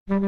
It's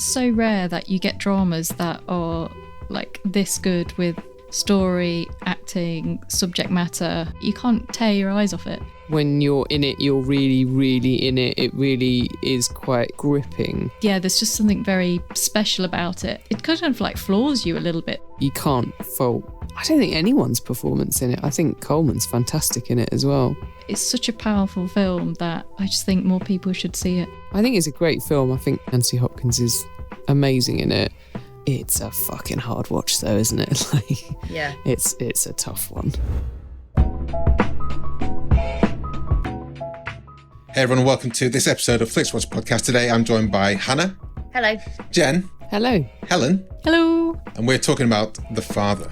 so rare that you get dramas that are like this good with story, acting, subject matter. You can't tear your eyes off it. When you're in it, you're really, really in it. It really is quite gripping. Yeah, there's just something very special about it. It kind of like floors you a little bit. You can't fault, I don't think anyone's performance in it. I think Coleman's fantastic in it as well. It's such a powerful film that I just think more people should see it. I think it's a great film. I think Anthony Hopkins is amazing in it. It's a fucking hard watch though, isn't it? Yeah. It's a tough one. Hey everyone, welcome to this episode of Flixwatcher podcast. Today I'm joined by Hannah. Hello. Jen. Hello. Helen. Hello. And we're talking about The Father.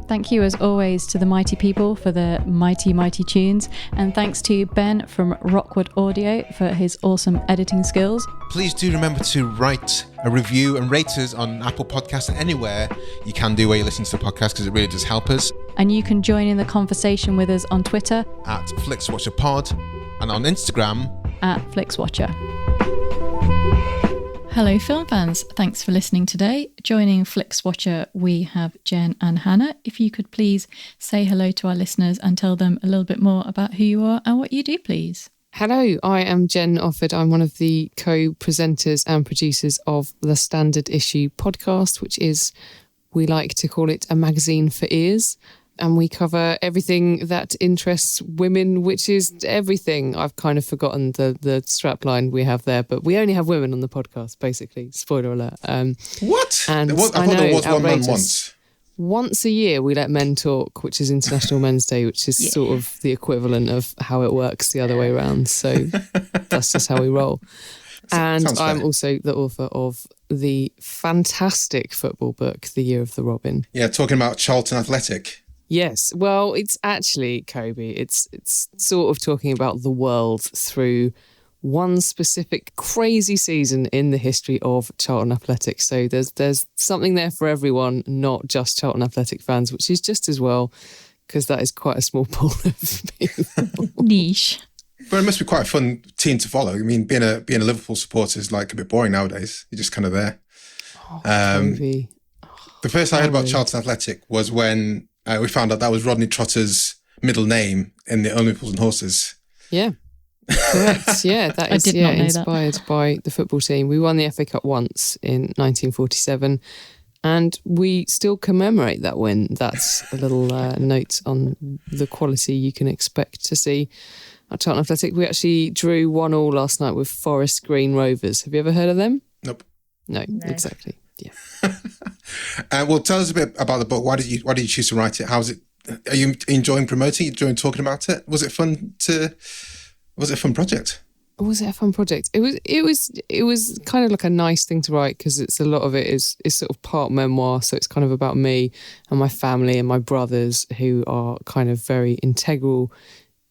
Thank you as always to the mighty people for the mighty, mighty tunes. And thanks to Ben from Rockwood Audio for his awesome editing skills. Please do remember to write a review and rate us on Apple Podcasts and anywhere you can do where you listen to the podcast, because it really does help us. And you can join in the conversation with us on Twitter At FlixWatcherPod and on Instagram at Flixwatcher. Hello film fans, thanks for listening today. Joining Flixwatcher we have Jen and Hannah. If you could please say hello to our listeners and tell them a little bit more about who you are and what you do, please. Hello, I am Jen Offord. I'm one of the co-presenters and producers of the Standard Issue podcast, which is, we like to call it, a magazine for ears. And we cover everything that interests women, which is everything. I've kind of forgotten the strapline we have there, but we only have women on the podcast, basically. Spoiler alert. What? And I thought there was one man once. Once a year we let men talk, which is International Men's Day, which is sort of the equivalent of how it works the other way around. So that's just how we roll. And I'm also the author of the fantastic football book, The Year of the Robin. Yeah, talking about Charlton Athletic. Yes, well, it's actually, Kobe, it's sort of talking about the world through one specific crazy season in the history of Charlton Athletic. So there's something there for everyone, not just Charlton Athletic fans, which is just as well, because that is quite a small pool of people. Niche. But it must be quite a fun team to follow. I mean, being a Liverpool supporter is like a bit boring nowadays. You're just kind of there. Kobe. The first I heard about Charlton Athletic was when we found out that was Rodney Trotter's middle name in the Only Fools and Horses. Yeah, correct. Yeah, that is inspired by the football team. We won the FA Cup once in 1947 and we still commemorate that win. That's a little note on the quality you can expect to see at Charlton Athletic. We actually drew 1-1 last night with Forest Green Rovers. Have you ever heard of them? Nope. No. Exactly. Yeah. Well, tell us a bit about the book. Why did you choose to write it? How is it? Are you enjoying promoting it? Enjoying talking about it? Was it a fun project? Was it a fun project? It was kind of like a nice thing to write, because it's a lot of it is sort of part memoir. So it's kind of about me and my family and my brothers, who are kind of very integral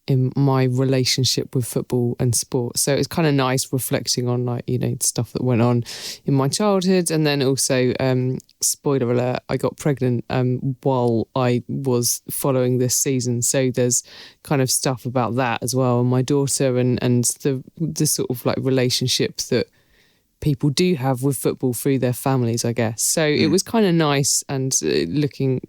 in my relationship with football and sport. So it's kind of nice reflecting on, like, you know, stuff that went on in my childhood. And then also, spoiler alert, I got pregnant while I was following this season. So there's kind of stuff about that as well, and my daughter and the sort of like relationship that people do have with football through their families, I guess. So it was kind of nice, and looking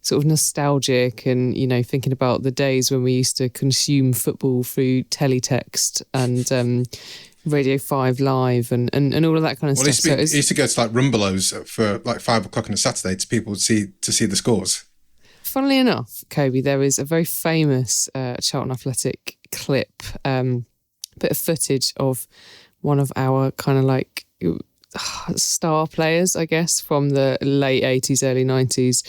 sort of nostalgic, and, you know, thinking about the days when we used to consume football through teletext and Radio 5 Live and all of that kind of stuff. It used to go to like Rumbelows for like 5 o'clock on a Saturday to people to see the scores. Funnily enough, Kobe, there is a very famous Charlton Athletic clip, bit of footage of one of our kind of like star players, I guess, from the late 80s, early 90s,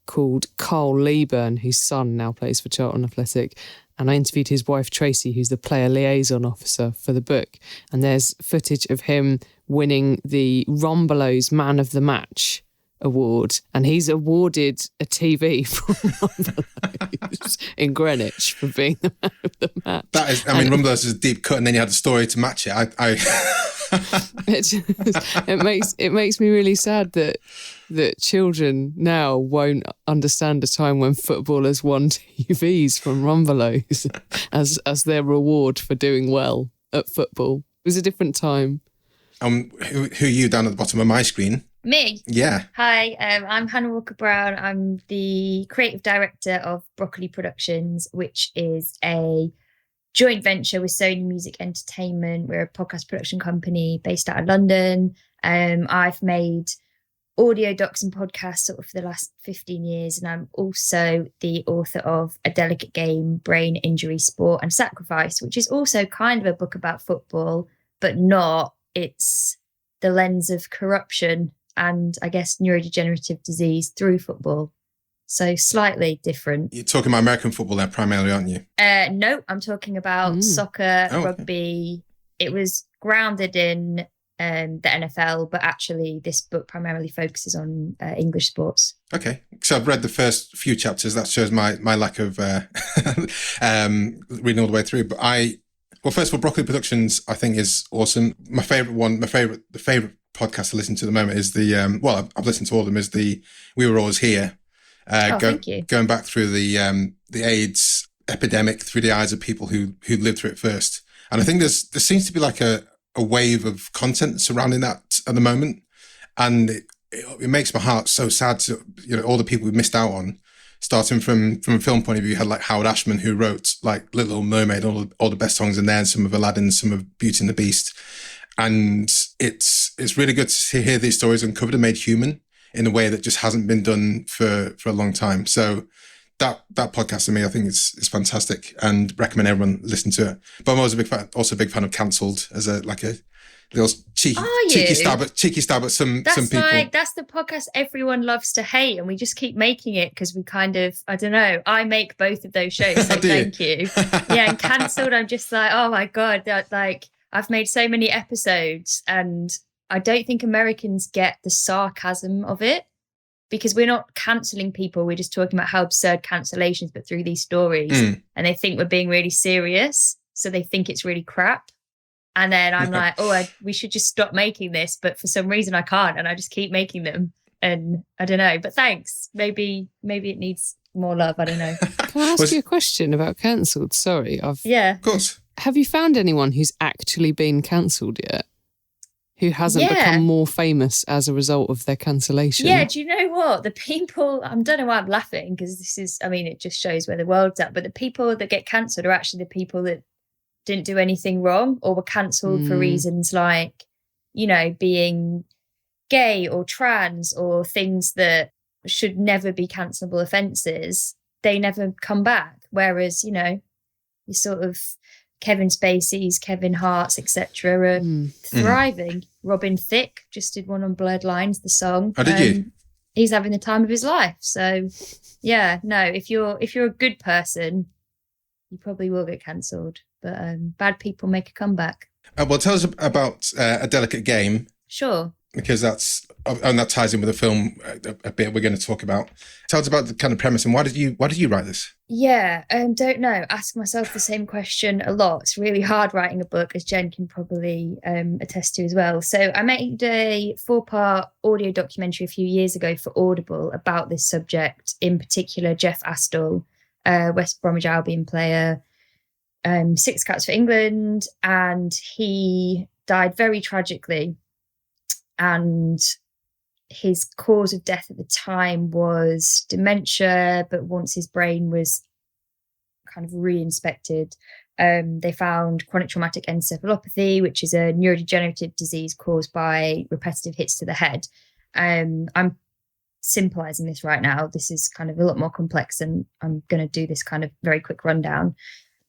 called Carl Leeburn, whose son now plays for Charlton Athletic. And I interviewed his wife, Tracy, who's the player liaison officer for the book. And there's footage of him winning the Rumbelows Man of the Match award, and he's awarded a TV from Rumbelows in Greenwich for being the man of the match. That is, I mean, Rumbelows is a deep cut, and then you had a story to match it. It makes me really sad that children now won't understand a time when footballers won TVs from Rumbelows as their reward for doing well at football. It was a different time. Who are you down at the bottom of my screen? Me? Yeah. Hi, I'm Hana Walker Brown. I'm the creative director of Broccoli Productions, which is a joint venture with Sony Music Entertainment. We're a podcast production company based out of London. I've made audio docs and podcasts sort of for the last 15 years. And I'm also the author of A Delicate Game, Brain Injury, Sport and Sacrifice, which is also kind of a book about football, but not. It's the lens of corruption and I guess neurodegenerative disease through football. So slightly different. You're talking about American football there primarily, aren't you? No, I'm talking about soccer, rugby. Okay. It was grounded in the NFL, but actually this book primarily focuses on English sports. Okay. So I've read the first few chapters. That shows my lack of reading all the way through. But well, first of all, Broccoli Productions, I think, is awesome. The favorite podcast to listen to at the moment is I've listened to all of them, is the We Were Always Here. Thank you. Going back through the AIDS epidemic through the eyes of people who lived through it first. And I think there seems to be like a wave of content surrounding that at the moment. And it makes my heart so sad to, all the people we missed out on. Starting from a film point of view, you had like Howard Ashman, who wrote like Little Mermaid, all the best songs in there, and some of Aladdin, some of Beauty and the Beast. And it's really good to hear these stories uncovered and made human in a way that just hasn't been done for a long time. So that podcast to me, I think is fantastic, and recommend everyone listen to it. But I'm always a big fan of Cancelled as a little cheeky stab at some people. That's the podcast everyone loves to hate, and we just keep making it because we kind of, I don't know, I make both of those shows, so thank you. Yeah, and Cancelled, I'm just like, oh my God, I've made so many episodes, and I don't think Americans get the sarcasm of it, because we're not cancelling people. We're just talking about how absurd cancellations, but through these stories. And they think we're being really serious. So they think it's really crap. And then I'm like, we should just stop making this. But for some reason I can't. And I just keep making them. And I don't know. But thanks. Maybe it needs more love. I don't know. Can I ask you a question about Cancelled? Sorry. Yeah. Of course. Have you found anyone who's actually been cancelled yet? Who hasn't become more famous as a result of their cancellation? Yeah, do you know what? The people, I don't know why I'm laughing, because it just shows where the world's at, but the people that get cancelled are actually the people that didn't do anything wrong or were cancelled for reasons like, being gay or trans or things that should never be cancelable offences. They never come back. Whereas, you sort of Kevin Spacey's, Kevin Hart's, etc. are thriving. Robin Thicke just did one on Blurred Lines, the song. Oh, did you? He's having the time of his life. So, yeah, no, if you're a good person, you probably will get cancelled. But bad people make a comeback. Well, tell us about A Delicate Game. Sure. Because that ties in with the film a bit we're going to talk about. Tell us about the kind of premise, and why did you write this? Yeah, don't know. Ask myself the same question a lot. It's really hard writing a book, as Jen can probably attest to as well. So I made a 4-part audio documentary a few years ago for Audible about this subject, in particular Jeff Astle, West Bromwich Albion player, 6 caps for England, and he died very tragically. And his cause of death at the time was dementia, but once his brain was kind of re-inspected, they found chronic traumatic encephalopathy, which is a neurodegenerative disease caused by repetitive hits to the head. I'm simplizing this right now. This is kind of a lot more complex, and I'm going to do this kind of very quick rundown.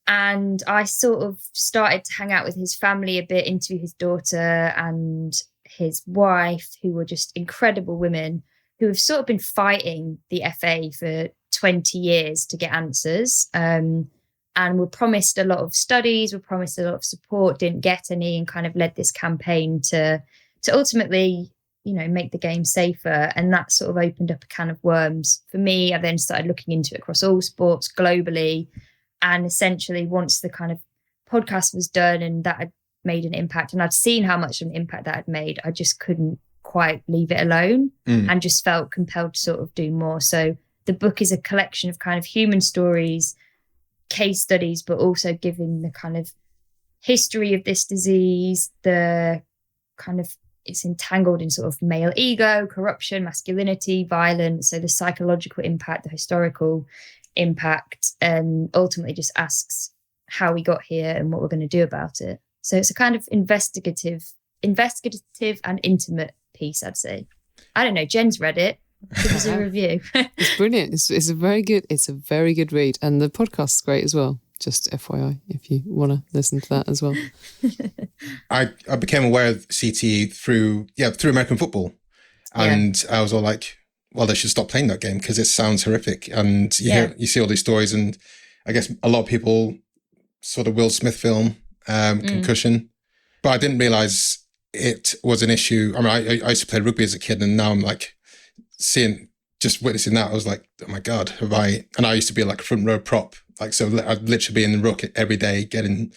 And I sort of started to hang out with his family a bit, interview his daughter and his wife, who were just incredible women who have sort of been fighting the FA for 20 years to get answers, and were promised a lot of studies, were promised a lot of support, didn't get any, and kind of led this campaign to ultimately make the game safer. And that sort of opened up a can of worms for me. I then started looking into it across all sports globally. And essentially once the kind of podcast was done and that had made an impact, and I'd seen how much of an impact that had made, I just couldn't quite leave it alone and just felt compelled to sort of do more. So the book is a collection of kind of human stories, case studies, but also giving the kind of history of this disease, the kind of, it's entangled in sort of male ego, corruption, masculinity, violence. So the psychological impact, the historical impact, and ultimately just asks how we got here and what we're going to do about it. So it's a kind of investigative and intimate piece, I'd say. I don't know, Jen's read it. Give us a review. It's brilliant. It's a very good read. And the podcast's great as well. Just FYI, if you want to listen to that as well. I became aware of CTE through American football. And I was all like, well, they should stop playing that game because it sounds horrific. And you see all these stories, and I guess a lot of people sort of Will Smith film, concussion. But I didn't realise it was an issue. I mean, I used to play rugby as a kid, and now I'm like witnessing that, I was like, oh my God, and I used to be like a front row prop. Like, so I'd literally be in the ruck every day, getting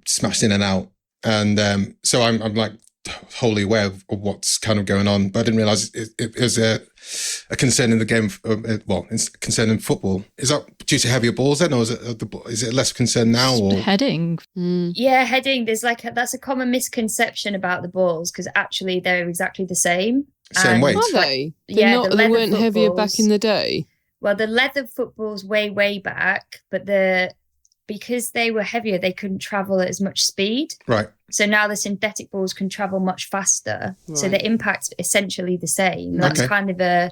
smashed in and out. And so I'm like wholly aware of what's kind of going on, but I didn't realise it was a concern in the game. It's concern in football. Is that due to heavier balls then, or is it less concern now? Or heading? Yeah, heading. There's that's a common misconception about the balls, because actually they're exactly the same. Same weight. Are they? They weren't heavier back in the day. Well, the leather footballs way back, but because they were heavier, they couldn't travel at as much speed. Right. So now the synthetic balls can travel much faster. Right. So the impact's essentially the same. That's kind of a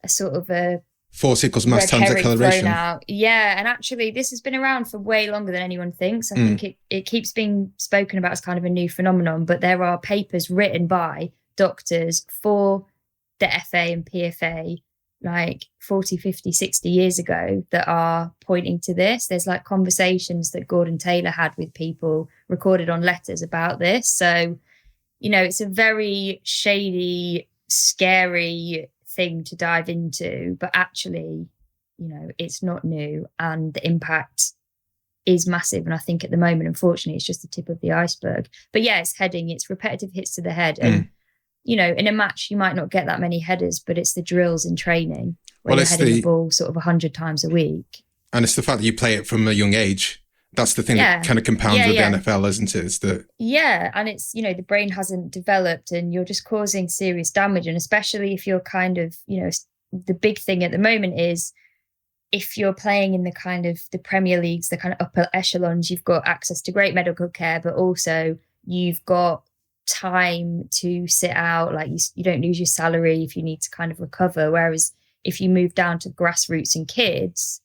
sort of a force equals mass times acceleration. Yeah, and actually this has been around for way longer than anyone thinks. I think it keeps being spoken about as kind of a new phenomenon, but there are papers written by doctors for the FA and PFA like 40, 50, 60 years ago that are pointing to this. There's like conversations that Gordon Taylor had with people recorded on letters about this. So, it's a very shady, scary thing to dive into, but actually, it's not new, and the impact is massive. And I think at the moment, unfortunately, it's just the tip of the iceberg. But yeah, it's heading, it's repetitive hits to the head. And in a match, you might not get that many headers, but it's the drills in training where you're heading the ball sort of 100 times a week. And it's the fact that you play it from a young age. That's the thing that kind of compounds with the NFL, isn't it? And it's, the brain hasn't developed and you're just causing serious damage. And especially if you're kind of, the big thing at the moment is if you're playing in the kind of the Premier Leagues, the kind of upper echelons, you've got access to great medical care, but also you've got time to sit out, like you don't lose your salary if you need to kind of recover. Whereas if you move down to grassroots and kids,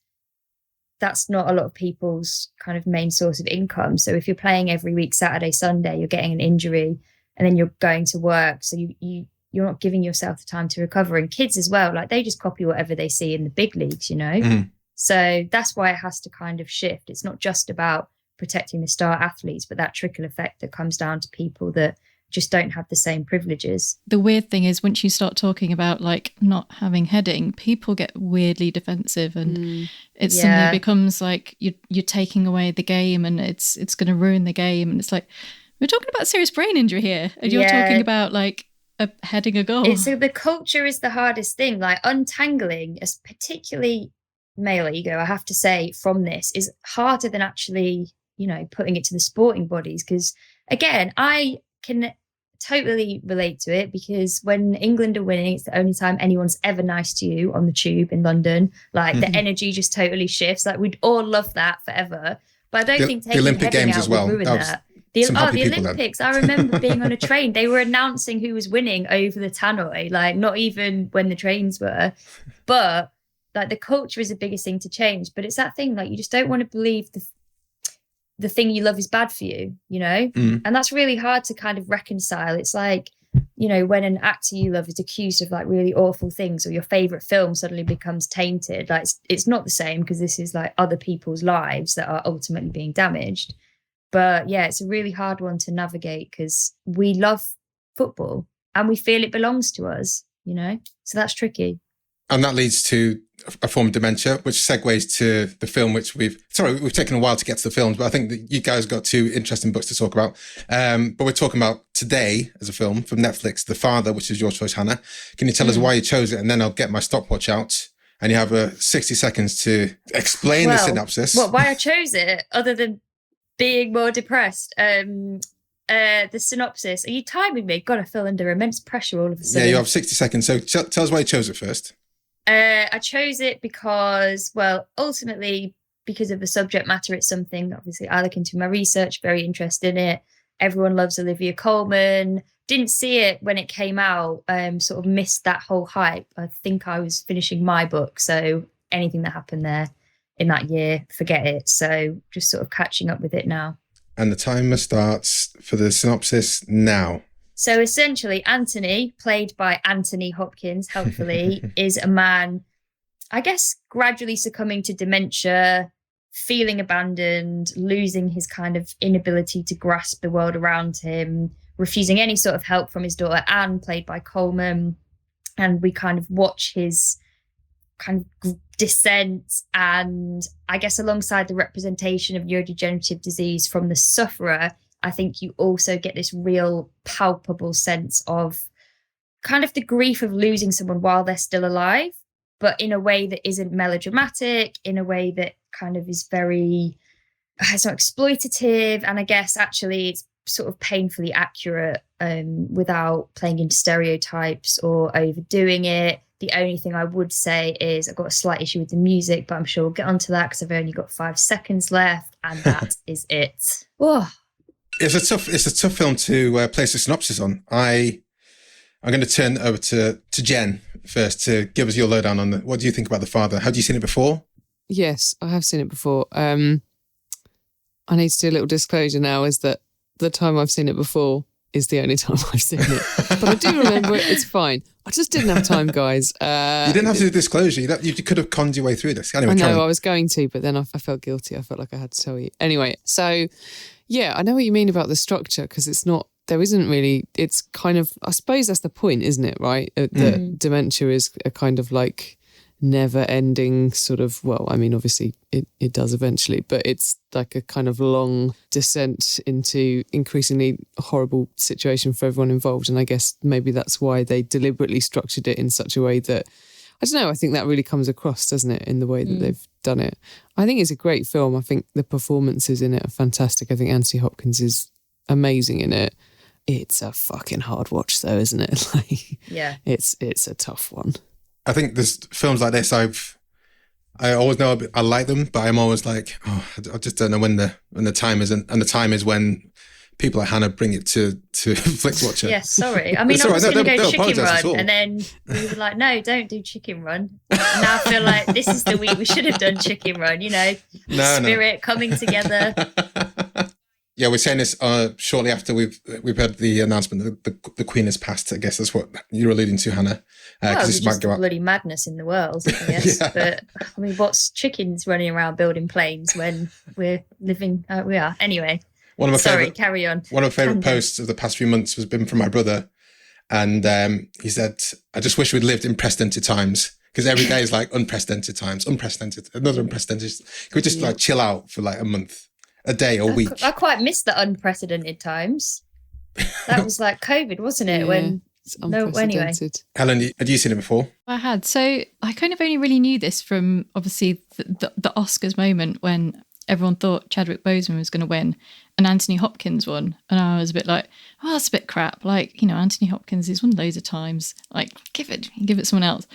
that's not a lot of people's kind of main source of income. So if you're playing every week, Saturday, Sunday, you're getting an injury and then you're going to work. So you're not giving yourself the time to recover. And kids as well, like they just copy whatever they see in the big leagues, So that's why it has to kind of shift. It's not just about protecting the star athletes, but that trickle effect that comes down to people that just don't have the same privileges. The weird thing is once you start talking about like not having heading, people get weirdly defensive, and it suddenly becomes like you're taking away the game and it's going to ruin the game. And it's like, we're talking about serious brain injury here, and you're talking about like heading a goal. So the culture is the hardest thing. Like untangling, particularly male ego, I have to say, from this is harder than actually, putting it to the sporting bodies. Because again, I can totally relate to it, because when England are winning, it's the only time anyone's ever nice to you on the tube in London. Like the energy just totally shifts. Like we'd all love that forever, but I don't think taking the Olympic Games as well would ruin that. The Olympics, I remember being on a train. They were announcing who was winning over the tannoy, like not even when the trains were. But like the culture is the biggest thing to change. But it's that thing, like you just don't want to believe the thing you love is bad for you, and that's really hard to kind of reconcile. It's like, when an actor you love is accused of like really awful things, or your favorite film suddenly becomes tainted. Like it's not the same, because this is like other people's lives that are ultimately being damaged. But yeah, it's a really hard one to navigate, because we love football. and we feel it belongs to us, so that's tricky. And that leads to a form of dementia, which segues to the film, which we've taken a while to get to the films, but I think that you guys got two interesting books to talk about. But we're talking about today as a film from Netflix, The Father, which is your choice, Hannah. Can you tell us why you chose it? And then I'll get my stopwatch out and you have 60 seconds to explain the synopsis. Why I chose it, other than being more depressed. The synopsis. Are you timing me? God, I feel under immense pressure all of a sudden. Yeah, you have 60 seconds. So tell us why you chose it first. I chose it because, ultimately, because of the subject matter, it's something, obviously, I look into my research, very interested in it. Everyone loves Olivia Coleman. Didn't see it when it came out, sort of missed that whole hype. I think I was finishing my book, so anything that happened there in that year, forget it. So just sort of catching up with it now. And the timer starts for the synopsis now. So essentially, Anthony, played by Anthony Hopkins, helpfully, is a man, I guess, gradually succumbing to dementia, feeling abandoned, losing his kind of inability to grasp the world around him, refusing any sort of help from his daughter, Anne, played by Coleman. And we kind of watch his kind of descent, and I guess alongside the representation of neurodegenerative disease from the sufferer, I think you also get this real palpable sense of kind of the grief of losing someone while they're still alive, but in a way that isn't melodramatic, in a way that kind of is it's not exploitative. And I guess actually it's sort of painfully accurate without playing into stereotypes or overdoing it. The only thing I would say is I've got a slight issue with the music, but I'm sure we'll get onto that because I've only got 5 seconds left, and that is it. Oh. It's a tough film to place a synopsis on. I'm going to turn over to Jen first to give us your lowdown on what do you think about The Father? Have you seen it before? Yes, I have seen it before. I need to do a little disclosure now, is that the time I've seen it before is the only time I've seen it. But I do remember it. It's fine. I just didn't have time, guys. You didn't have to do disclosure. You could have conned your way through this. Anyway, I know, I was going to, but then I felt guilty. I felt like I had to tell you. Anyway, so yeah, I know what you mean about the structure, because there isn't really, it's kind of, I suppose that's the point, isn't it, right? That dementia is a kind of like never-ending sort of, well, I mean, obviously it does eventually, but it's like a kind of long descent into increasingly horrible situation for everyone involved. And I guess maybe that's why they deliberately structured it in such a way that, I don't know, I think that really comes across, doesn't it, in the way that they've done it. I think it's a great film. I think the performances in it are fantastic. I think Anthony Hopkins is amazing in it. It's a fucking hard watch though, isn't it? Like, yeah, it's a tough one. I think there's films like this, I always know I like them, but I'm always like, I just don't know when the time is, and the time is when people like Hannah bring it to Flixwatcher. Yes, sorry. I mean, I was going to go Chicken Run, and then we were like, no, don't do Chicken Run. And now I feel like this is the week we should have done Chicken Run, spirit coming together. Yeah, we're saying this shortly after we've heard the announcement that the Queen has passed. I guess that's what you're alluding to, Hannah. This might go up. Bloody madness in the world, I guess. Yeah. But I mean, what's chickens running around building planes when we're living how we are? Anyway, carry on. One of my favourite posts of the past few months has been from my brother, and he said, "I just wish we'd lived in precedented times." Because every day is like unprecedented times, another unprecedented. Could we just like chill out for like a month? A day or week. I quite missed the unprecedented times. That was like COVID, wasn't it? Yeah, anyway. Helen, had you seen it before? I had. So I kind of only really knew this from obviously the Oscars moment when everyone thought Chadwick Boseman was going to win and Anthony Hopkins won. And I was a bit like, oh, that's a bit crap. Like, Anthony Hopkins, he's won loads of times. Like, give it someone else.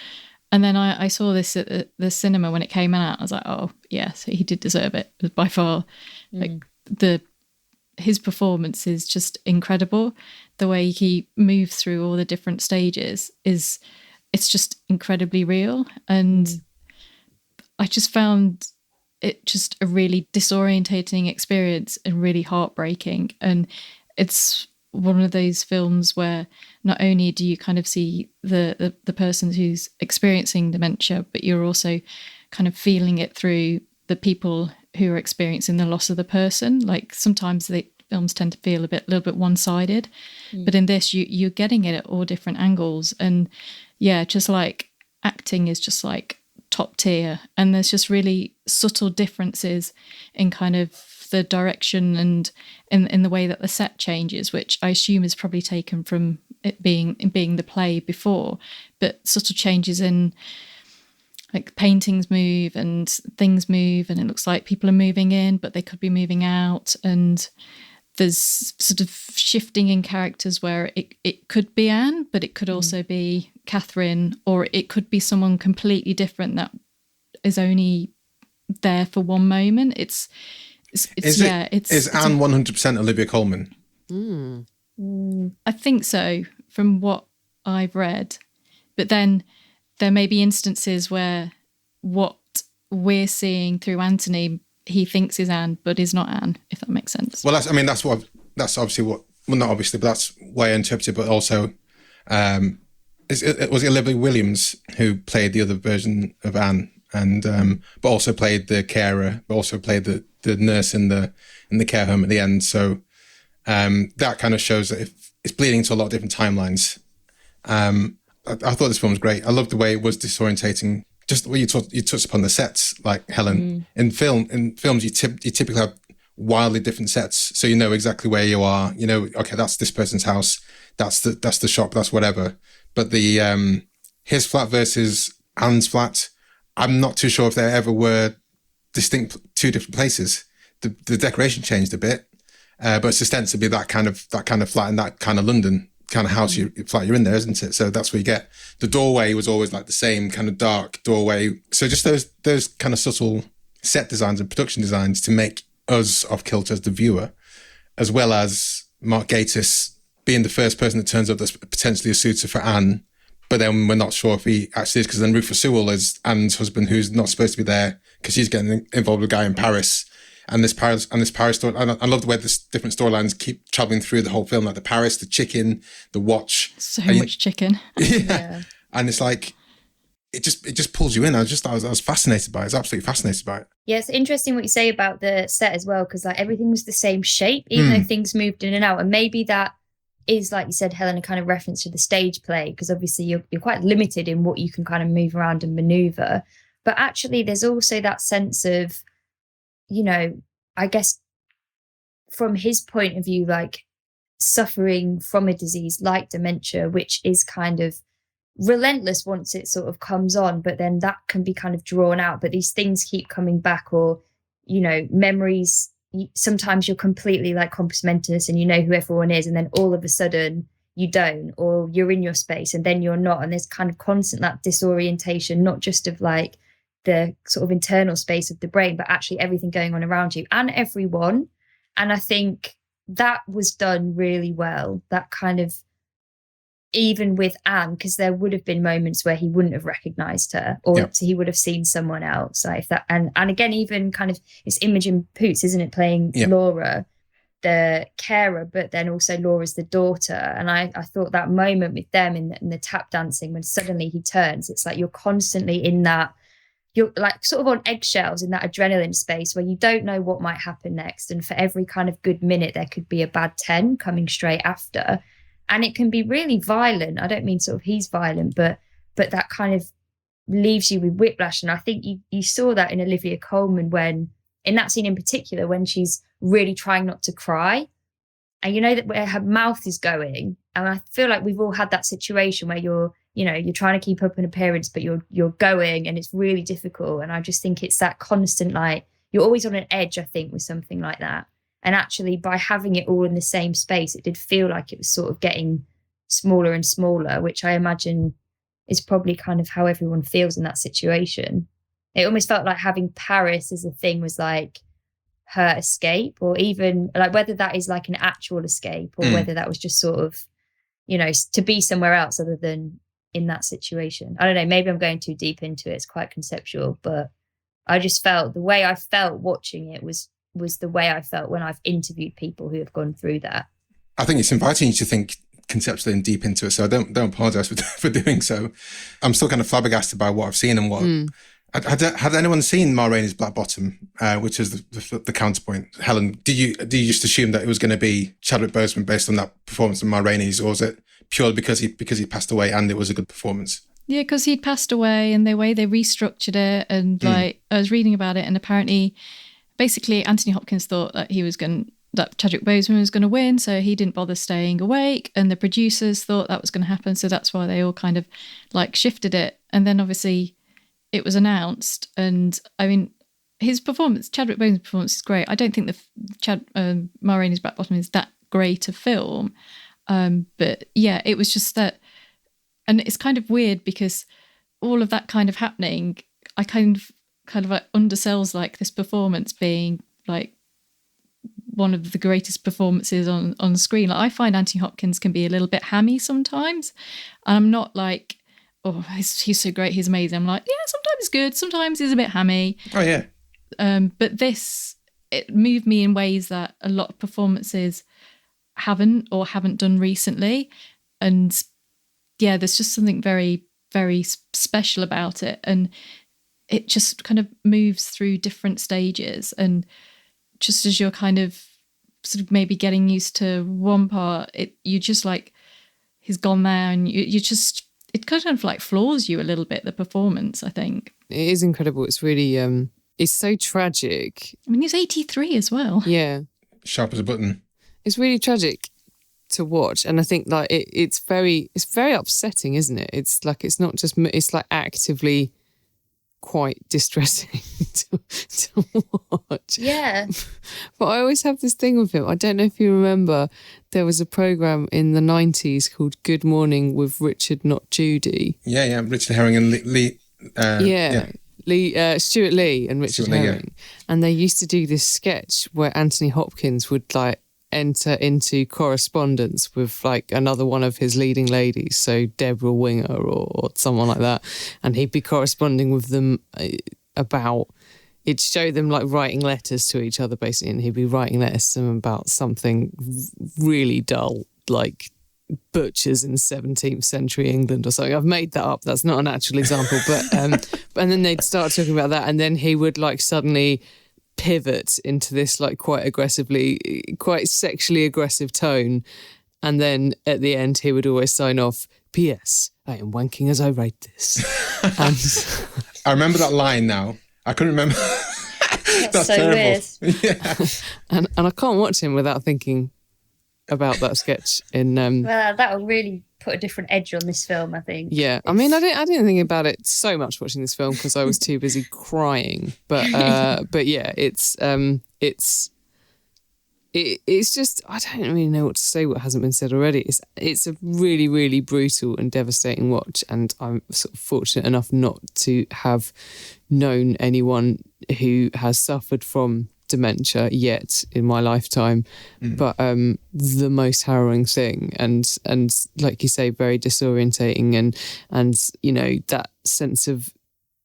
And then I saw this at the cinema when it came out. I was like, oh, yeah, so he did deserve it. It was by far, his performance is just incredible. The way he moves through all the different stages it's just incredibly real. And I just found it just a really disorientating experience and really heartbreaking. And it's one of those films where not only do you kind of see the person who's experiencing dementia, but you're also kind of feeling it through the people who are experiencing the loss of the person. Like sometimes films tend to feel a little bit one-sided. But in this, you're getting it at all different angles. And yeah, just like acting is just like top tier. And there's just really subtle differences in kind of the direction and in the way that the set changes, which I assume is probably taken from it being the play before, but subtle changes in like paintings move and things move, and it looks like people are moving in, but they could be moving out. And there's sort of shifting in characters where it could be Anne, but it could also be Catherine, or it could be someone completely different that is only there for one moment. Is Anne 100% Olivia Coleman? I think so, from what I've read. But then there may be instances where what we're seeing through Anthony, he thinks is Anne, but is not Anne, if that makes sense. Well, that's obviously what, well, not obviously, but that's why I interpreted. But also, was it Olivia Williams who played the other version of Anne, and but also played the carer, but also played the nurse in the care home at the end. So that kind of shows that it's bleeding to a lot of different timelines. I thought this film was great. I loved the way it was disorientating. Just the way you touched upon the sets, like Helen. In films, you typically have wildly different sets, so you know exactly where you are. You know, okay, that's this person's house, that's the shop, that's whatever. But the his flat versus Anne's flat, I'm not too sure if there ever were distinct two different places. The decoration changed a bit, but it's ostensibly that kind of flat in that kind of London kind of house flat you're in there, isn't it? So that's where you get the doorway was always like the same kind of dark doorway. So just those kind of subtle set designs and production designs to make us off kilter as the viewer, as well as Mark Gatiss being the first person that turns up that's potentially a suitor for Anne, but then we're not sure if he actually is, because then Rufus Sewell is Anne's husband, who's not supposed to be there because she's getting involved with a guy in Paris. And this Paris story, I love the way this different storylines keep traveling through the whole film, like the Paris, the chicken, the watch. So much chicken. Yeah. And it's like, it just pulls you in. I was fascinated by it. I was absolutely fascinated by it. Yeah, it's interesting what you say about the set as well, because like everything was the same shape, even though things moved in and out. And maybe that is, like you said, Helen, a kind of reference to the stage play, because obviously you're quite limited in what you can kind of move around and maneuver. But actually there's also that sense of, you know, I guess from his point of view, like suffering from a disease like dementia, which is kind of relentless once it sort of comes on, but then that can be kind of drawn out. But these things keep coming back, or, you know, memories. Sometimes you're completely like compos mentis and you know who everyone is, and then all of a sudden you don't, or you're in your space and then you're not. And there's kind of constant that disorientation, not just of like the sort of internal space of the brain, but actually everything going on around you and everyone. And I think that was done really well, that kind of, even with Anne, because there would have been moments where he wouldn't have recognized her, or he would have seen someone else. Like that, and again, even kind of, it's Imogen Poots, isn't it, playing Laura, the carer, but then also Laura's the daughter. And I thought that moment with them in the tap dancing, when suddenly he turns, it's like you're constantly in that, you're like sort of on eggshells in that adrenaline space where you don't know what might happen next. And for every kind of good minute, there could be a bad 10 coming straight after. And it can be really violent. I don't mean sort of he's violent, but that kind of leaves you with whiplash. And I think you saw that in Olivia Coleman, when in that scene in particular, when she's really trying not to cry. And you know that where her mouth is going. And I feel like we've all had that situation where you're trying to keep up an appearance, but you're going, and it's really difficult. And I just think it's that constant, like, you're always on an edge, I think, with something like that. And actually, by having it all in the same space, it did feel like it was sort of getting smaller and smaller, which I imagine is probably kind of how everyone feels in that situation. It almost felt like having Paris as a thing was like her escape, or even like whether that is like an actual escape, or whether that was just sort of, you know, to be somewhere else other than in that situation. I don't know, maybe I'm going too deep into it. It's quite conceptual, but I just felt the way I felt watching it was the way I felt when I've interviewed people who have gone through that. I think it's inviting you to think conceptually and deep into it, so I don't apologize for doing so. I'm still kind of flabbergasted by what I've seen and what Had anyone seen Ma Rainey's Black Bottom, which is the counterpoint? Helen, do you just assume that it was going to be Chadwick Boseman based on that performance of Ma Rainey's, or was it purely because he passed away and it was a good performance? Yeah, because he'd passed away, and the way they restructured it, and like I was reading about it, and apparently, basically, Anthony Hopkins thought that that Chadwick Boseman was going to win, so he didn't bother staying awake, and the producers thought that was going to happen, so that's why they all kind of like shifted it, and then obviously it was announced, and I mean, his performance, Chadwick Boseman's performance is great. I don't think Ma Rainey's Black Bottom is that great a film, but yeah, it was just that, and it's kind of weird because all of that kind of happening, I kind of like undersells like this performance being like one of the greatest performances on screen. Like, I find Anthony Hopkins can be a little bit hammy sometimes, and I'm not like, oh, he's so great, he's amazing. I'm like, yeah, sometimes it's good, sometimes he's a bit hammy. Oh, yeah. But it moved me in ways that a lot of performances haven't done recently. And yeah, there's just something very, very special about it. And it just kind of moves through different stages. And just as you're kind of sort of maybe getting used to one part, you just like, he's gone there, and you just, it kind of like floors you a little bit, the performance, I think. It is incredible. It's really, it's so tragic. I mean, he's 83 as well. Yeah. Sharp as a button. It's really tragic to watch. And I think like it's very upsetting, isn't it? It's like, it's not just, it's like actively quite distressing to watch. Yeah. But I always have this thing with him. I don't know if you remember, there was a programme in the 90s called Good Morning with Richard Not Judy. Yeah. Richard Herring and Lee. Stuart Lee and Richard Herring. Yeah. And they used to do this sketch where Anthony Hopkins would like enter into correspondence with like another one of his leading ladies, so Deborah Winger or someone like that, and he'd be corresponding with them about, it'd show them like writing letters to each other basically, and he'd be writing letters to them about something really dull, like butchers in 17th century England or something. I've made that up, that's not an actual example, but and then they'd start talking about that, and then he would like suddenly pivot into this like quite sexually aggressive tone, and then at the end he would always sign off, P.S. I am wanking as I write this. And I remember that line now. I couldn't remember. That's so terrible. Weird. Yeah. and I can't watch him without thinking about that sketch in well, that'll really put a different edge on this film, I think. Yeah, I mean, I didn't think about it so much watching this film because I was too busy crying. But yeah, it's just, I don't really know what to say. What hasn't been said already. It's a really, really brutal and devastating watch, and I'm sort of fortunate enough not to have known anyone who has suffered from dementia yet in my lifetime, but the most harrowing thing, and like you say, very disorientating, and you know, that sense of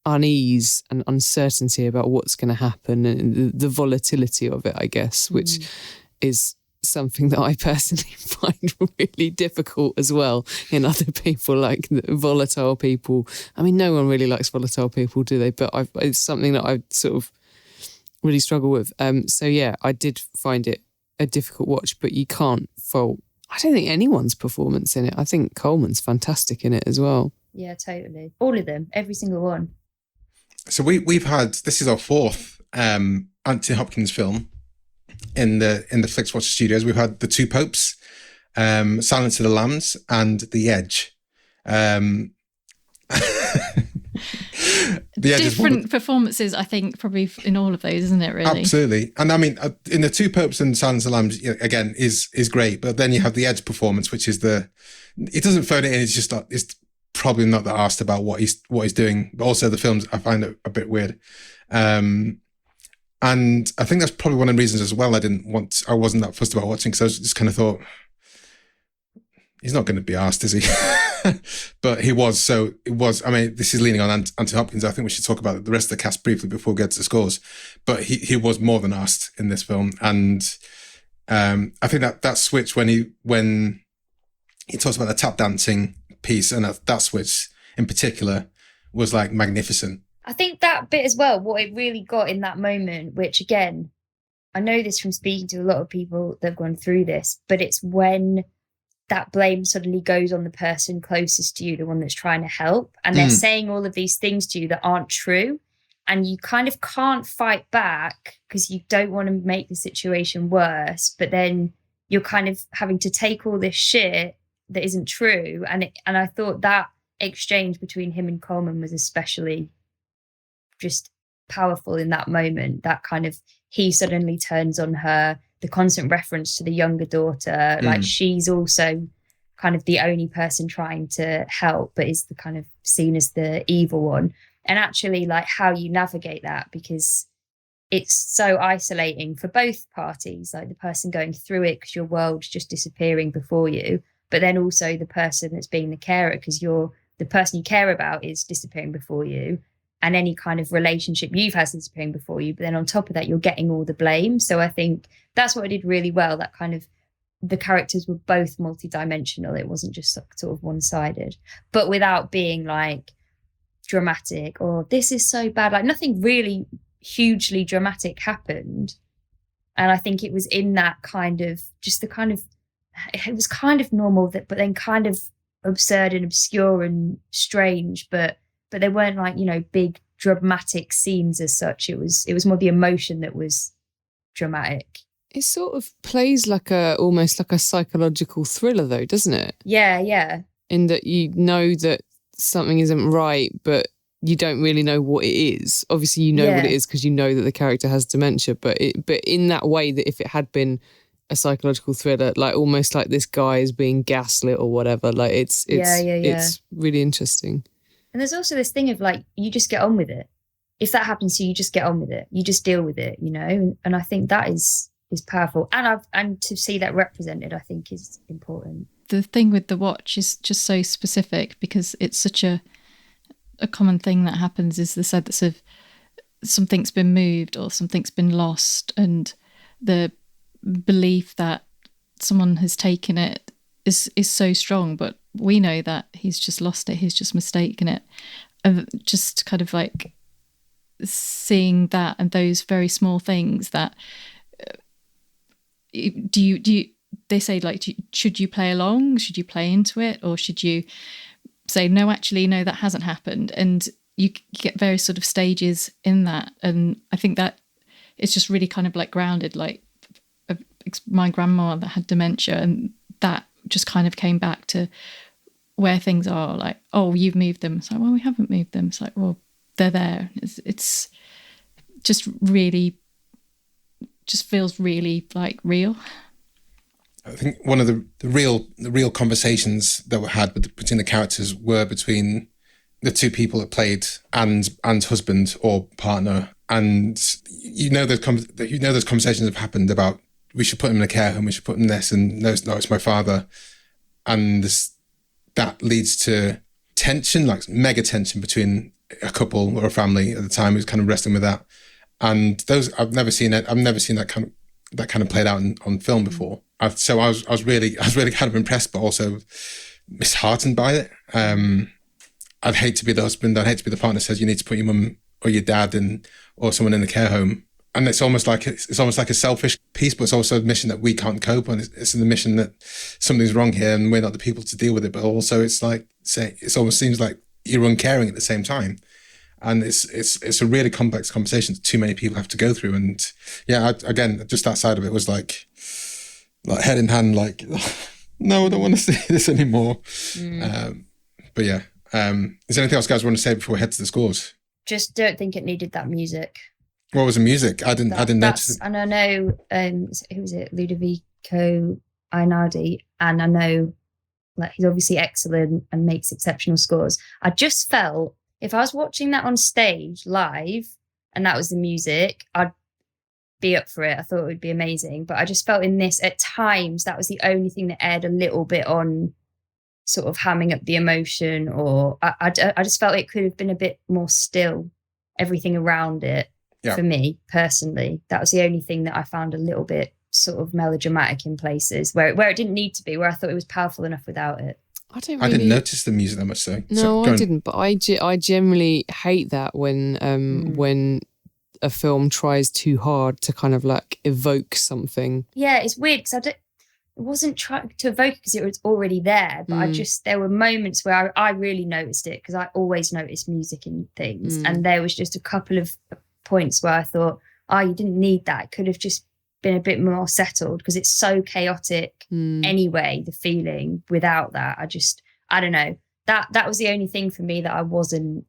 unease and uncertainty about what's going to happen, and the volatility of it, I guess, which is something that I personally find really difficult as well in other people, like volatile people. I mean, no one really likes volatile people, do they? But it's something that I sort of really struggle with. So yeah, I did find it a difficult watch, but you can't fault, I don't think, anyone's performance in it. I think Coleman's fantastic in it as well. Yeah, totally. All of them, every single one. So we've had, this is our fourth Anthony Hopkins film in the Flixwatcher studios. We've had The Two Popes, Silence of the Lambs, and The Edge. Different performances, I think, probably in all of those, isn't it, really? Absolutely. And I mean, in The Two Popes and Silence of the Lambs, again, is great. But then you have the Edge performance, which is it doesn't phone it in. It's just, it's probably not that asked about what he's doing. But also the films, I find it a bit weird. And I think that's probably one of the reasons as well I wasn't that fussed about watching, because I just kind of thought, he's not going to be asked, is he? But he was. So it was. I mean, this is leaning on Anthony Hopkins. I think we should talk about the rest of the cast briefly before we get to the scores. But he was more than asked in this film, and I think that switch when he talks about the tap dancing piece, and that switch in particular was like magnificent. I think that bit as well, what it really got in that moment, which again, I know this from speaking to a lot of people that have gone through this, but it's when that blame suddenly goes on the person closest to you, the one that's trying to help. And they're saying all of these things to you that aren't true. And you kind of can't fight back because you don't want to make the situation worse. But then you're kind of having to take all this shit that isn't true. And I thought that exchange between him and Coleman was especially just powerful in that moment. That kind of, he suddenly turns on her, the constant reference to the younger daughter, like she's also kind of the only person trying to help, but is the kind of seen as the evil one. And actually, like, how you navigate that, because it's so isolating for both parties, like the person going through it because your world's just disappearing before you, but then also the person that's being the carer because the person you care about is disappearing before you, and any kind of relationship you've had is disappearing before you. But then on top of that, you're getting all the blame. So I think that's what I did really well. That kind of, the characters were both multidimensional. It wasn't just sort of one-sided, but without being like dramatic or this is so bad. Like nothing really hugely dramatic happened. And I think it was in that kind of, just the kind of, it was kind of normal, but then kind of absurd and obscure and strange, but they weren't like, you know, big dramatic scenes as such. It was more the emotion that was dramatic. It sort of plays like almost like a psychological thriller though, doesn't it? Yeah. In that you know that something isn't right, but you don't really know what it is. Obviously you know what it is because you know that the character has dementia, but in that way that if it had been a psychological thriller, like almost like this guy is being gaslit or whatever, like it's really interesting. And there's also this thing of like, you just get on with it. If that happens to you, you just get on with it. You just deal with it, you know? And I think that is powerful. And to see that represented, I think is important. The thing with the watch is just so specific because it's such a common thing that happens, is the sense of something's been moved or something's been lost, and the belief that someone has taken it is so strong, but we know that he's just lost it, he's just mistaken it. And just kind of like seeing that and those very small things that do you they say like, should you play along, should you play into it, or should you say no, actually no, that hasn't happened? And you get various sort of stages in that, and I think that it's just really kind of like grounded. Like my grandma that had dementia, and that just kind of came back to where things are, like, oh, you've moved them. It's like, well, we haven't moved them. It's like, well, they're there. It's just really, just feels really like real. I think one of the real conversations that were had between the characters were between the two people that played Anne's husband or partner, and those conversations have happened about, we should put him in a care home, we should put him in this, and no, it's my father, and that leads to tension, like mega tension between a couple or a family at the time who's kind of wrestling with that. And those, I've never seen that kind of played out on film before. So I was really kind of impressed, but also disheartened by it. I'd hate to be the husband. I'd hate to be the partner that says you need to put your mum or your dad or someone in the care home. And it's almost like a selfish piece, but it's also a mission that we can't cope on. It's an admission that something's wrong here and we're not the people to deal with it. But also it's like, it almost seems like you're uncaring at the same time. And it's a really complex conversation that too many people have to go through. And yeah, again, just that side of it was like head in hand, like, no, I don't want to see this anymore. But yeah, is there anything else guys want to say before we head to the scores? Just don't think it needed that music. What was the music? I didn't notice it. And I know, who was it? Ludovico Einaudi. And I know, like, he's obviously excellent and makes exceptional scores. I just felt if I was watching that on stage live and that was the music, I'd be up for it. I thought it would be amazing. But I just felt in this, at times, that was the only thing that aired a little bit on sort of hamming up the emotion, or I just felt it could have been a bit more still, everything around it. Yeah. For me personally, that was the only thing that I found a little bit sort of melodramatic in places where it didn't need to be, where I thought it was powerful enough without it. I didn't notice the music that much. No, I didn't. But I generally hate that when a film tries too hard to kind of like evoke something. Yeah, it's weird because it wasn't trying to evoke because it was already there. But there were moments where I really noticed it because I always notice music in things. And there was just a couple of points where I thought, you didn't need that. It could have just been a bit more settled because it's so chaotic anyway, the feeling without that. I don't know. That was the only thing for me that I wasn't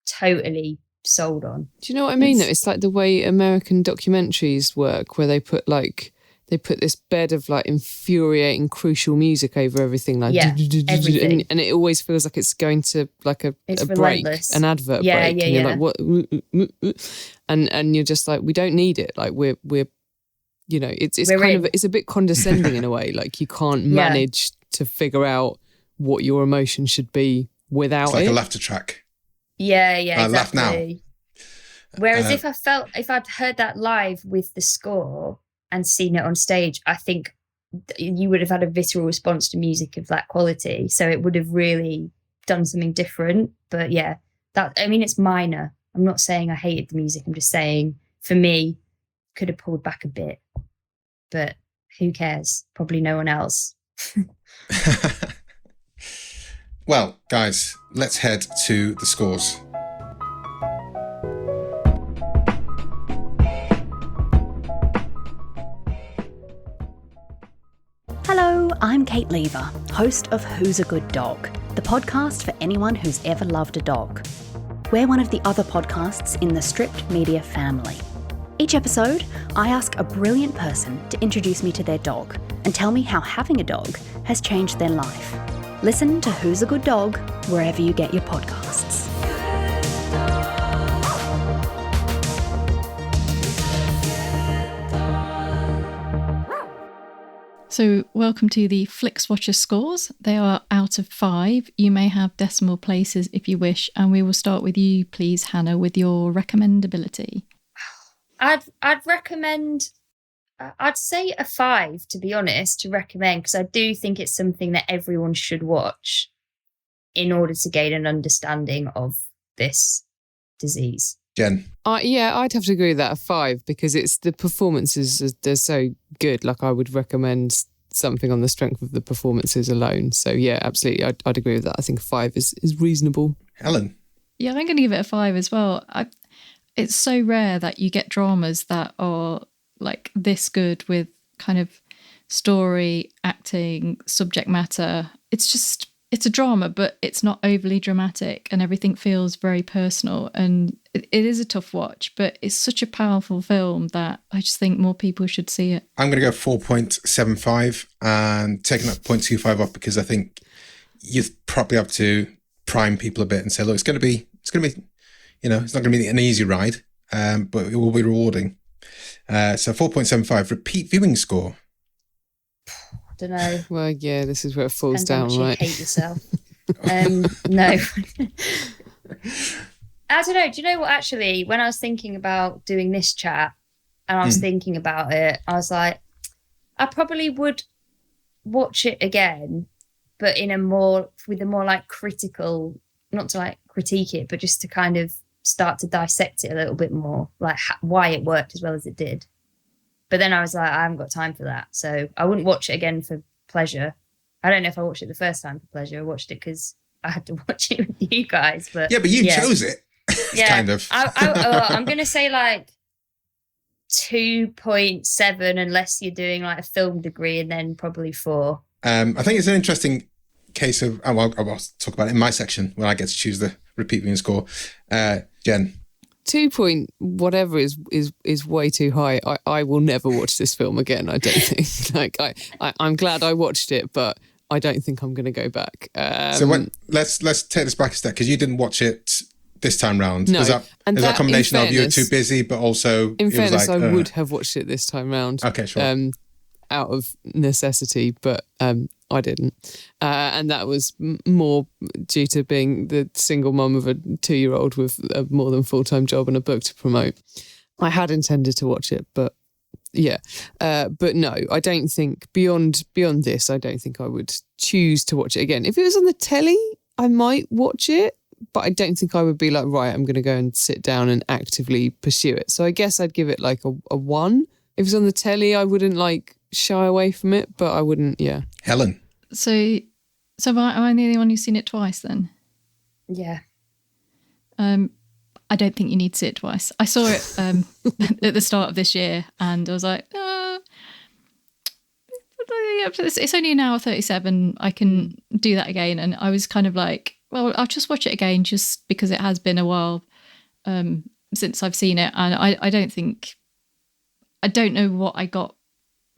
totally sold on. Do you know what I mean? It's like the way American documentaries work, where they put this bed of like infuriating crucial music over everything, like everything. And it always feels like it's going to like a break, an advert break. And you're like, what? And you're just like, we don't need it. Like we're it's a bit condescending in a way. Like you can't manage to figure out what your emotion should be without it's like it. A laughter track. Yeah, exactly. Laugh now. Whereas if I'd heard that live with the score and seen it on stage, I think you would have had a visceral response to music of that quality. So it would have really done something different. But yeah, it's minor. I'm not saying I hated the music. I'm just saying, for me, could have pulled back a bit. But who cares? Probably no one else. Well, guys, let's head to the scores. Hello, I'm Kate Lever, host of Who's a Good Dog, the podcast for anyone who's ever loved a dog. We're one of the other podcasts in the Stripped Media family. Each episode, I ask a brilliant person to introduce me to their dog and tell me how having a dog has changed their life. Listen to Who's a Good Dog wherever you get your podcasts. So welcome to the Flixwatcher scores. They are out of 5. You may have decimal places if you wish, and we will start with you, please, Hannah, with your recommendability. I'd recommend, I'd say a 5, to be honest, to recommend, because I do think it's something that everyone should watch in order to gain an understanding of this disease. Jen? I'd have to agree with that, a 5, because it's the performances, they're so good. Like I would recommend something on the strength of the performances alone. So yeah, absolutely, I'd agree with that. I think a 5 is reasonable. Helen? Yeah, I'm going to give it a 5 as well. It's so rare that you get dramas that are like this good with kind of story, acting, subject matter. It's a drama, but it's not overly dramatic and everything feels very personal. And it is a tough watch, but it's such a powerful film that I just think more people should see it. I'm going to go 4.75 and taking that 0.25 off because I think you probably have to prime people a bit and say, look, it's going to be, it's not going to be an easy ride, but it will be rewarding. So 4.75 repeat viewing score. I don't know. Well, yeah, this is where it falls down, right? Hate yourself. No. I don't know. Do you know what, actually, when I was thinking about doing this chat and I was thinking about it, I was like, I probably would watch it again, but with a more like critical, not to like critique it, but just to kind of start to dissect it a little bit more, like why it worked as well as it did. But then I was like, I haven't got time for that. So I wouldn't watch it again for pleasure. I don't know if I watched it the first time for pleasure. I watched it because I had to watch it with you guys. But yeah, but you chose it. Yeah, kind of. I'm going to say like 2.7 unless you're doing like a film degree, and then probably 4. I think it's an interesting case of, I'll talk about it in my section when I get to choose the repeat viewing score. Jen? 2 point whatever is way too high. I will never watch this film again, I don't think. Like I'm glad I watched it, but I don't think I'm going to go back. Let's take this back a step, because you didn't watch it this time round. No. Is that a combination of you were too busy, but also in fairness, I would have watched it this time round. Okay, sure. Out of necessity, but I didn't. And that was more due to being the single mum of a 2-year-old with a more than full-time job and a book to promote. I had intended to watch it, but Yeah. But no, I don't think beyond this, I don't think I would choose to watch it again. If it was on the telly, I might watch it, but I don't think I would be like, right, I'm going to go and sit down and actively pursue it. So I guess I'd give it like a 1. If it was on the telly, I wouldn't like shy away from it, but I wouldn't, yeah. Helen. So am I the only one who's seen it twice then? Yeah. I don't think you need to see it twice. I saw it at the start of this year and I was like, it's only an hour 37. I can do that again. And I was kind of like, well, I'll just watch it again just because it has been a while since I've seen it. And I don't know what I got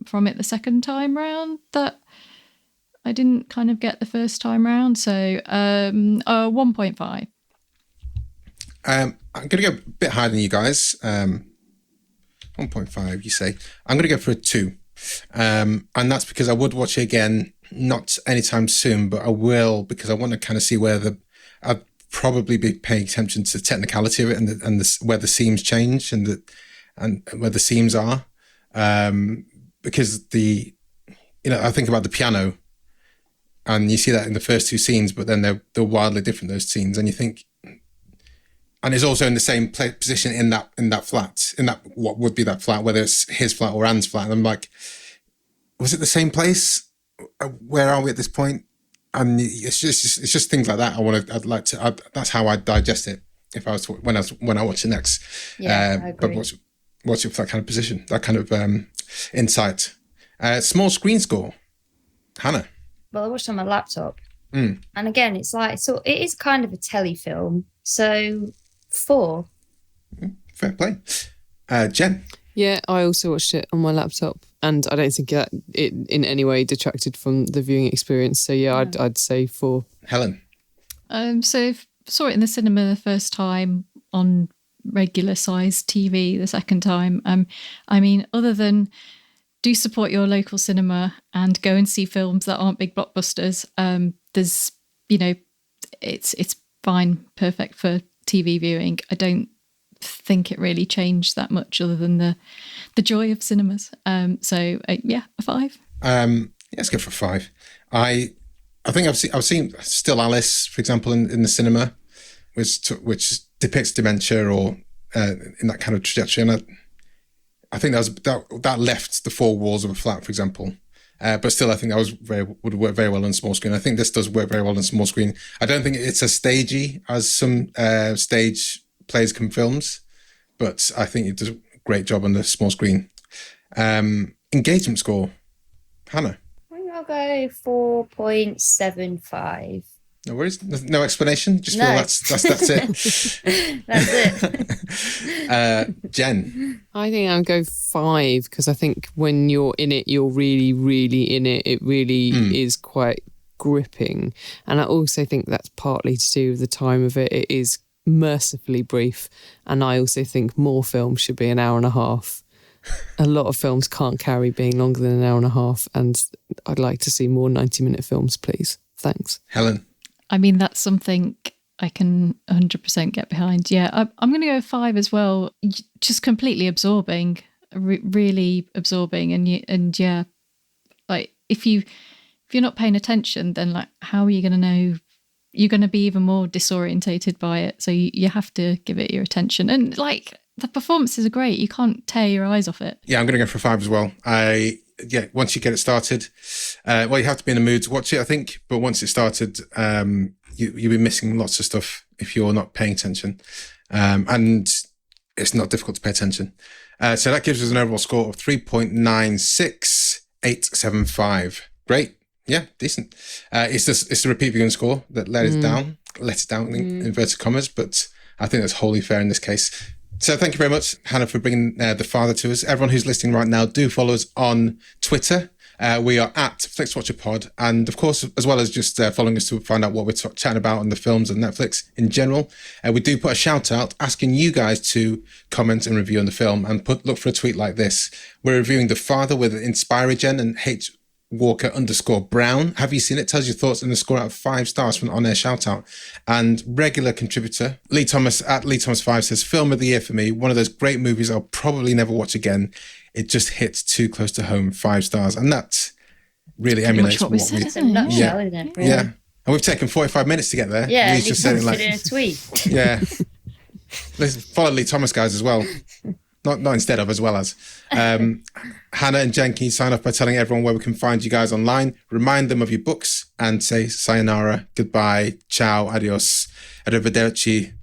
from it the second time round that I didn't kind of get the first time round. So 1.5. I'm going to go a bit higher than you guys. 1.5, you say. I'm going to go for a 2. And that's because I would watch it again, not anytime soon, but I will because I want to kind of see I'd probably be paying attention to the technicality of it and where the seams change and where the seams are. Because I think about the piano and you see that in the first 2 scenes, but then they're wildly different, those scenes. And you think, and it's also in the same position in that flat, in that what would be that flat, whether it's his flat or Anne's flat. And I'm like, was it the same place? Where are we at this point? And it's just things like that. That's how I'd digest it if I was when I watch it next. Yeah, I agree. But watch it for that kind of position, that kind of insight. Small screen score, Hannah. Well, I watched it on my laptop, and again, it is kind of a telly film, so 4. Fair play. Jen. Yeah, I also watched it on my laptop, and I don't think that it in any way detracted from the viewing experience. So yeah, I'd say 4. Helen. So saw it in the cinema the first time, on regular sized TV the second time. I mean, other than do support your local cinema and go and see films that aren't big blockbusters. There's, it's fine, perfect for TV viewing. I don't think it really changed that much other than the joy of cinemas. So a 5. Let's go for 5. I think I've seen Still Alice, for example, in the cinema, which depicts dementia or in that kind of trajectory, and I think that left the 4 walls of a flat, for example. But still, I think that would work very well on small screen. I think this does work very well on small screen. I don't think it's as stagey as some stage plays come films, but I think it does a great job on the small screen. Engagement score, Hannah. I think I'll go 4.75. No worries. No explanation. Just feel that's it. That's it. Jen. I think I'll go 5 because I think when you're in it, you're really, really in it. It really is quite gripping. And I also think that's partly to do with the time of it. It is mercifully brief. And I also think more films should be an hour and a half. A lot of films can't carry being longer than an hour and a half. And I'd like to see more 90-minute films, please. Thanks. Helen. I mean, that's something I can 100% get behind. Yeah, I'm going to go 5 as well. Just completely absorbing, really absorbing, and yeah, like if you're not paying attention, then like how are you going to know? You're going to be even more disorientated by it. So you have to give it your attention, and like the performances are great. You can't tear your eyes off it. Yeah, I'm going to go for 5 as well. Once you get it started, you have to be in the mood to watch it, I think. But once it's started, you'll be missing lots of stuff if you're not paying attention. And it's not difficult to pay attention. So that gives us an overall score of 3.96875. Great. Yeah, decent. It's the repeat viewing score that let it down in inverted commas, but I think that's wholly fair in this case. So thank you very much, Hannah, for bringing the father to us. Everyone who's listening right now, do follow us on Twitter. We are at Flixwatcher Pod. And of course, as well as just following us to find out what we're chatting about on the films and Netflix in general, we do put a shout out asking you guys to comment and review on the film and look for a tweet like this. We're reviewing The Father with Imogen and Walker_Brown. Have you seen it? Tells your thoughts and a score out of 5 stars from an on-air shout-out. And regular contributor, Lee Thomas at Lee Thomas 5 says, film of the year for me. One of those great movies I'll probably never watch again. It just hits too close to home, 5 stars. And that really emulates what we said, isn't it? Yeah. Isn't it? Really? Yeah. And we've taken 45 minutes to get there. Yeah, Lee's just saying like in a tweet. Yeah. Let's follow Lee Thomas, guys, as well. Not instead of, as well as. Hannah and Jen, can you sign off by telling everyone where we can find you guys online, remind them of your books, and say sayonara, goodbye, ciao, adios, arrivederci,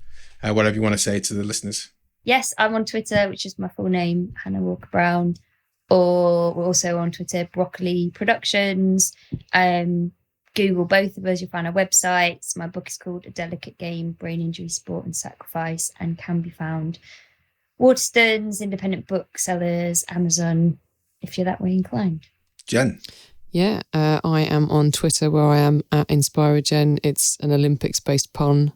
whatever you want to say to the listeners. Yes, I'm on Twitter, which is my full name, Hana Walker Brown, or we're also on Twitter, Broccoli Productions. Google both of us, you'll find our websites. My book is called A Delicate Game, Brain Injury, Sport and Sacrifice, and can be found Waterstones, independent booksellers, Amazon, if you're that way inclined. Jen? Yeah, I am on Twitter where I am at InspireGen. It's an Olympics-based pun,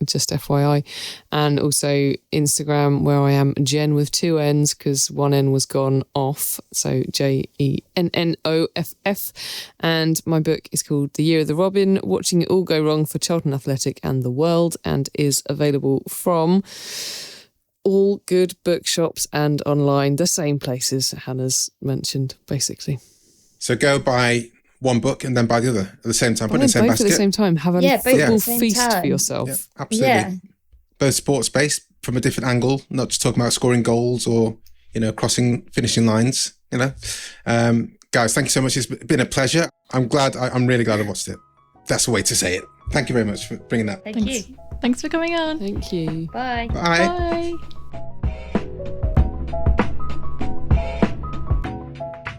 just FYI. And also Instagram where I am Jen with 2 N's because 1 N was gone off. So JENNOFF. And my book is called The Year of the Robin, Watching It All Go Wrong for Children Athletic and the World, and is available from all good bookshops and online, the same places Hannah's mentioned, basically. So go buy one book and then buy the other at the same time. Put it in the same both basket. at the same time. Have a football feast for yourself. Yeah, absolutely. Yeah. Both sports-based from a different angle, not just talking about scoring goals or, crossing finishing lines, Guys, thank you so much. It's been a pleasure. I'm really glad I watched it. That's the way to say it. Thank you very much for bringing that. Thank you. Thanks for coming on. Thank you. Bye. Bye. Bye.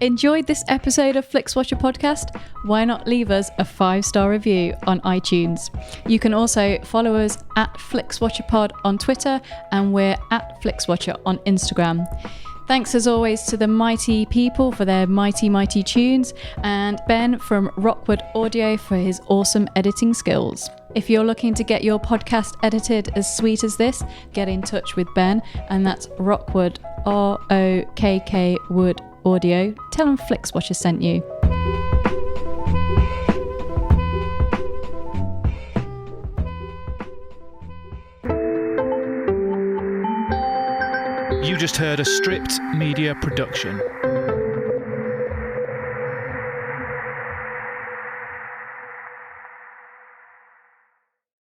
Enjoyed this episode of Flixwatcher podcast? Why not leave us a 5-star review on iTunes? You can also follow us at FlixWatcherPod on Twitter, and we're at FlixWatcher on Instagram. Thanks as always to the mighty people for their mighty, mighty tunes, and Ben from Rockwood Audio for his awesome editing skills. If you're looking to get your podcast edited as sweet as this, get in touch with Ben, and that's Rockwood, ROKK Wood Audio. Tell them Flixwatcher sent you. You just heard a Stripped Media production.